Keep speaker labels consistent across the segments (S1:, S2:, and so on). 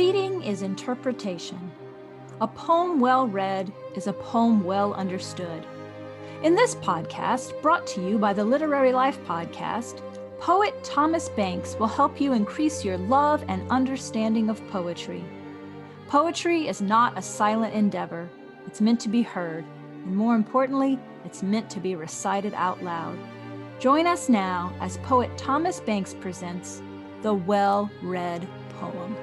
S1: Reading is interpretation. A poem well read is a poem well understood. In this podcast, brought to you by the Literary Life Podcast, poet Thomas Banks will help you increase your love and understanding of poetry. Poetry is not a silent endeavor. It's meant to be heard, and more importantly, it's meant to be recited out loud. Join us now as poet Thomas Banks presents The Well-Read Poem.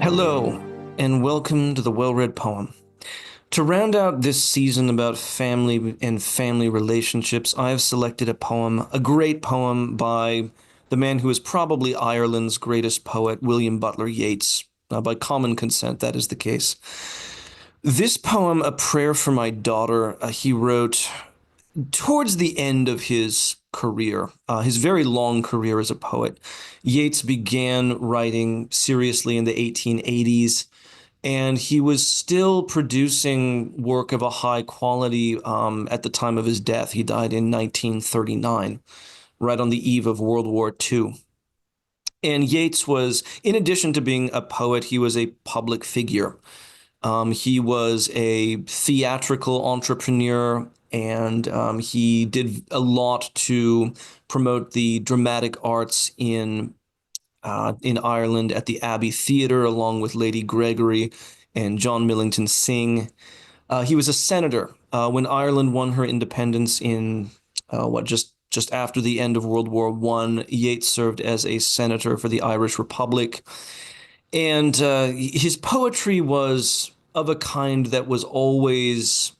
S2: Hello, and welcome to The Well-Read Poem. To round out this season about family and family relationships, I have selected a great poem by the man who is probably Ireland's greatest poet, William Butler Yeats. By common consent, that is the case. This poem, A Prayer for My Daughter, he wrote towards the end of his career, his very long career as a poet. Yeats began writing seriously in the 1880s, and he was still producing work of a high quality at the time of his death. He died in 1939, right on the eve of World War II. And Yeats was, in addition to being a poet, he was a public figure. He was a theatrical entrepreneur, and he did a lot to promote the dramatic arts in Ireland at the Abbey Theatre, along with Lady Gregory and John Millington Synge. He was a senator when Ireland won her independence in just after the end of World War I. Yeats served as a senator for the Irish Republic. And his poetry was of a kind that was always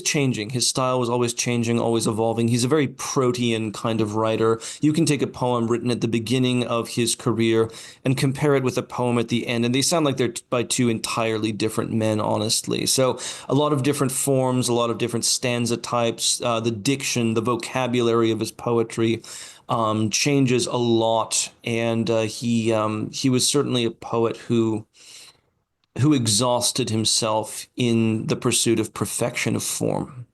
S2: changing. His style was always changing, always evolving. He's a very protean kind of writer. You can take a poem written at the beginning of his career and compare it with a poem at the end, and they sound like they're by two entirely different men, honestly. So a lot of different forms, a lot of different stanza types, the diction, the vocabulary of his poetry changes a lot, and he was certainly a poet who exhausted himself in the pursuit of perfection of form.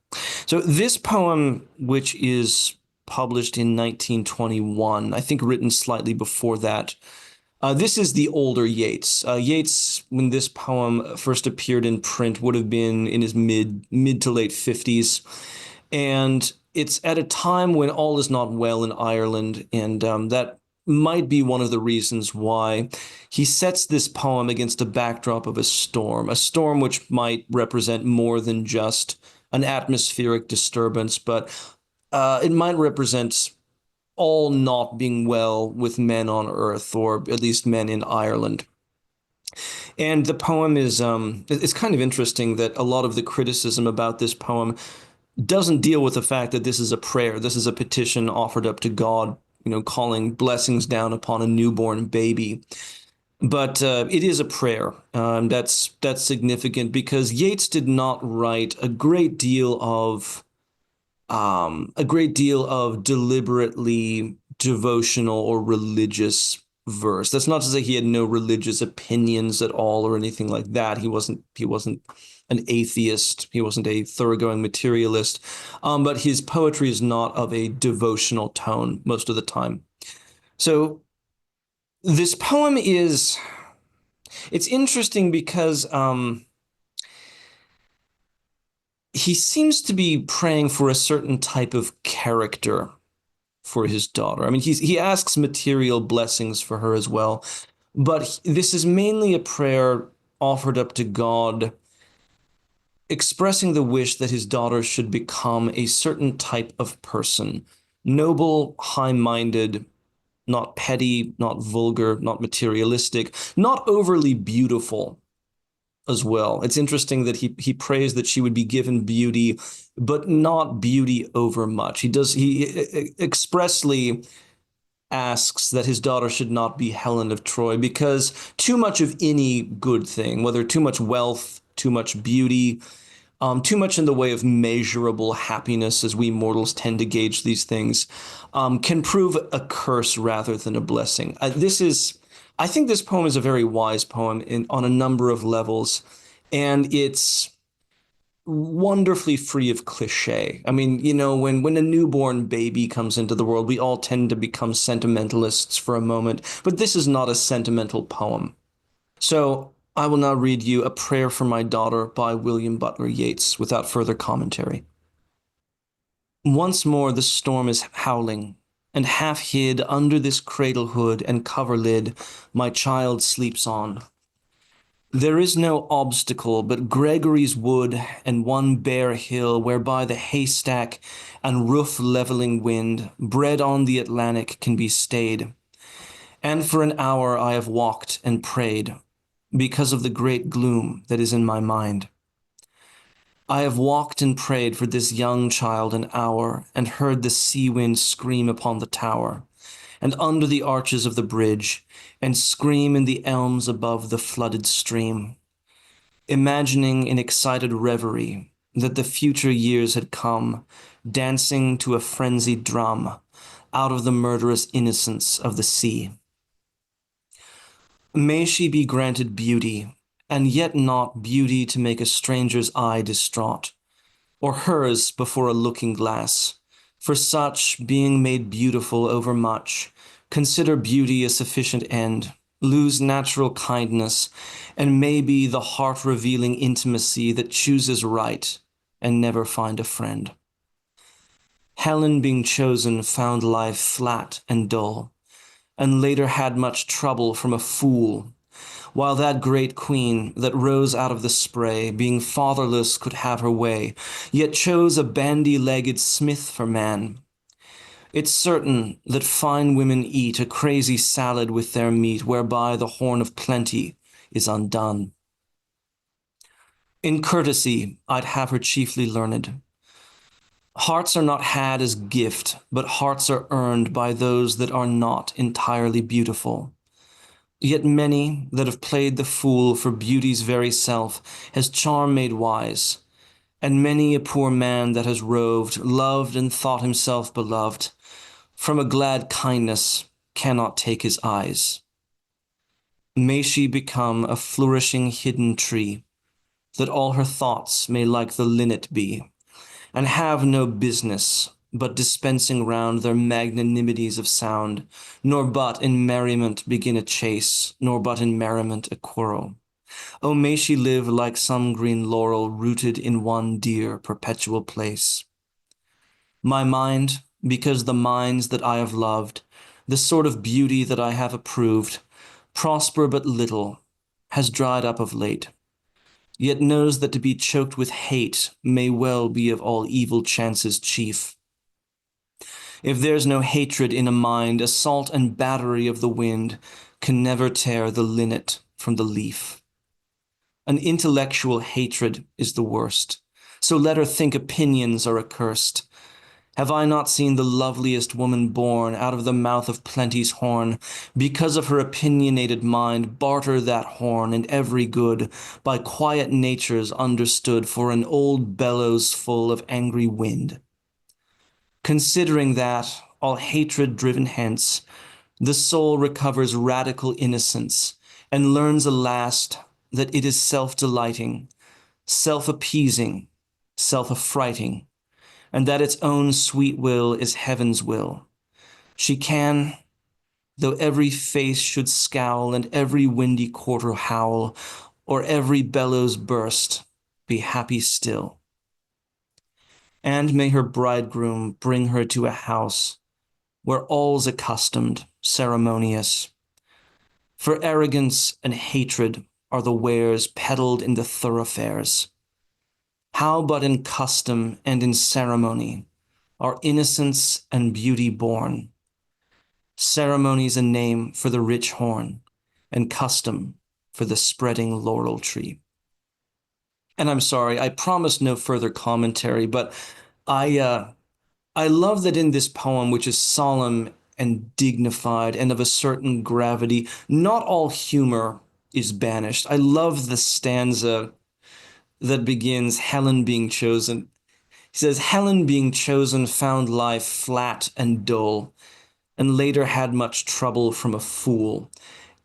S2: So this poem, which is published in 1921, I think written slightly before that, this is the older Yeats. Yeats, when this poem first appeared in print, would have been in his mid to late 50s. And it's at a time when all is not well in Ireland, and that might be one of the reasons why he sets this poem against a backdrop of a storm which might represent more than just an atmospheric disturbance, but it might represent all not being well with men on earth, or at least men in Ireland. And the poem is, it's kind of interesting that a lot of the criticism about this poem doesn't deal with the fact that this is a prayer. This is a petition offered up to God, calling blessings down upon a newborn baby. But it is a prayer. That's significant because Yeats did not write a great deal of deliberately devotional or religious verse. That's not to say he had no religious opinions at all or anything like that. He wasn't an atheist. He wasn't a thoroughgoing materialist. But his poetry is not of a devotional tone most of the time. So this poem it's interesting because he seems to be praying for a certain type of character for his daughter. I mean, he asks material blessings for her as well, but this is mainly a prayer offered up to God, expressing the wish that his daughter should become a certain type of person, noble, high-minded, not petty, not vulgar, not materialistic, not overly beautiful as well. It's interesting that he prays that she would be given beauty, but not beauty overmuch. He expressly asks that his daughter should not be Helen of Troy, because too much of any good thing, whether too much wealth, too much beauty, too much in the way of measurable happiness, as we mortals tend to gauge these things, can prove a curse rather than a blessing. I think this poem is a very wise poem on a number of levels, and it's wonderfully free of cliche. I mean, when a newborn baby comes into the world, we all tend to become sentimentalists for a moment, but this is not a sentimental poem. So I will now read you A Prayer for My Daughter by William Butler Yeats without further commentary. Once more the storm is howling, and half hid under this cradle-hood and coverlid my child sleeps on. There is no obstacle but Gregory's wood and one bare hill whereby the haystack and roof-leveling wind, bred on the Atlantic, can be stayed. And for an hour I have walked and prayed, because of the great gloom that is in my mind. I have walked and prayed for this young child an hour, and heard the sea wind scream upon the tower, and under the arches of the bridge, and scream in the elms above the flooded stream, imagining in excited reverie that the future years had come, dancing to a frenzied drum, out of the murderous innocence of the sea. May she be granted beauty, and yet not beauty to make a stranger's eye distraught, or hers before a looking-glass. For such, being made beautiful overmuch, consider beauty a sufficient end, lose natural kindness, and maybe the heart-revealing intimacy that chooses right, and never find a friend. Helen, being chosen, found life flat and dull, and later had much trouble from a fool, while that great queen that rose out of the spray, being fatherless, could have her way, yet chose a bandy-leggèd smith for man. It's certain that fine women eat a crazy salad with their meat, whereby the horn of plenty is undone. In courtesy, I'd have her chiefly learned. Hearts are not had as gift, but hearts are earned by those that are not entirely beautiful. Yet many that have played the fool for beauty's very self has charm made wise, and many a poor man that has roved, loved, and thought himself beloved, from a glad kindness cannot take his eyes. May she become a flourishing hidden tree, that all her thoughts may like the linnet be, and have no business but dispensing round their magnanimities of sound, nor but in merriment begin a chase, nor but in merriment a quarrel. O may she live like some green laurel rooted in one dear perpetual place. My mind, because the minds that I have loved, the sort of beauty that I have approved, prosper but little, has dried up of late, yet knows that to be choked with hate may well be of all evil chances chief. If there's no hatred in a mind, assault and battery of the wind can never tear the linnet from the leaf. An intellectual hatred is the worst, so let her think opinions are accursed. Have I not seen the loveliest woman born out of the mouth of plenty's horn, because of her opinionated mind, barter that horn and every good, by quiet natures understood for an old bellows full of angry wind? Considering that, all hatred driven hence, the soul recovers radical innocence, and learns at last that it is self-delighting, self-appeasing, self-affrighting, and that its own sweet will is heaven's will. She can, though every face should scowl, and every windy quarter howl, or every bellows burst, be happy still. And may her bridegroom bring her to a house where all's accustomed, ceremonious. For arrogance and hatred are the wares peddled in the thoroughfares. How but in custom and in ceremony are innocence and beauty born? Ceremony's a name for the rich horn, and custom for the spreading laurel tree. And I'm sorry, I promised no further commentary, but I love that in this poem, which is solemn and dignified and of a certain gravity, not all humor is banished. I love the stanza that begins, Helen being chosen. He says, Helen being chosen found life flat and dull, and later had much trouble from a fool,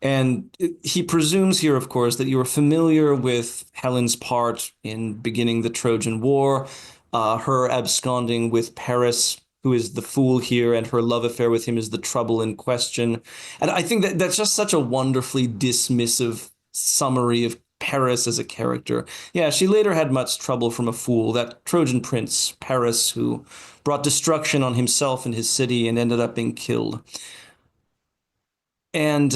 S2: And he presumes here, of course, that you are familiar with Helen's part in beginning the Trojan War, her absconding with Paris, who is the fool here, and her love affair with him is the trouble in question. And I think that that's just such a wonderfully dismissive summary of Paris as a character. Yeah, she later had much trouble from a fool, that Trojan prince, Paris, who brought destruction on himself and his city and ended up being killed. And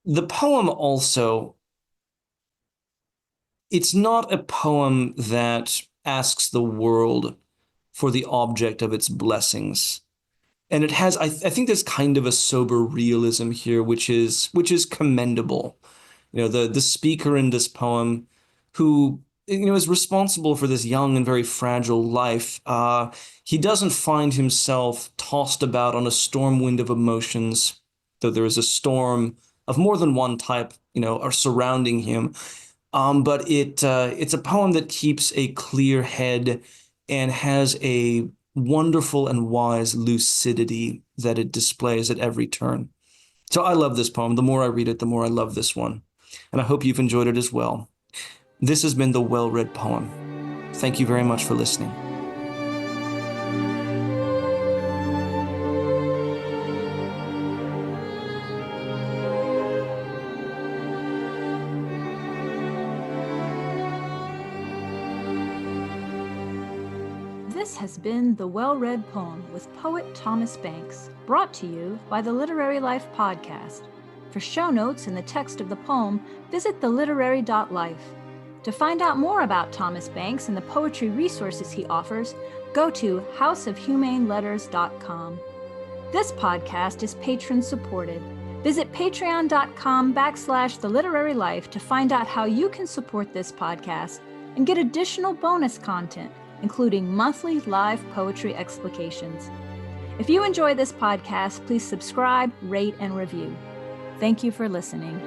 S2: the poem also, it's not a poem that asks the world for the object of its blessings. And it has, I think there's kind of a sober realism here, which is commendable. The speaker in this poem, who is responsible for this young and very fragile life. He doesn't find himself tossed about on a storm wind of emotions, though there is a storm of more than one type, are surrounding him. But it's a poem that keeps a clear head and has a wonderful and wise lucidity that it displays at every turn. So I love this poem. The more I read it, the more I love this one. And I hope you've enjoyed it as well. This has been the Well-Read Poem. Thank you very much for listening.
S1: This has been The Well-Read Poem with poet Thomas Banks, brought to you by the Literary Life podcast. For show notes and the text of the poem, visit theliterary.life. To find out more about Thomas Banks and the poetry resources he offers, go to houseofhumaneletters.com. This podcast is patron-supported. Visit patreon.com/theliterarylife to find out how you can support this podcast and get additional bonus content, including monthly live poetry explications. If you enjoy this podcast, please subscribe, rate, and review. Thank you for listening.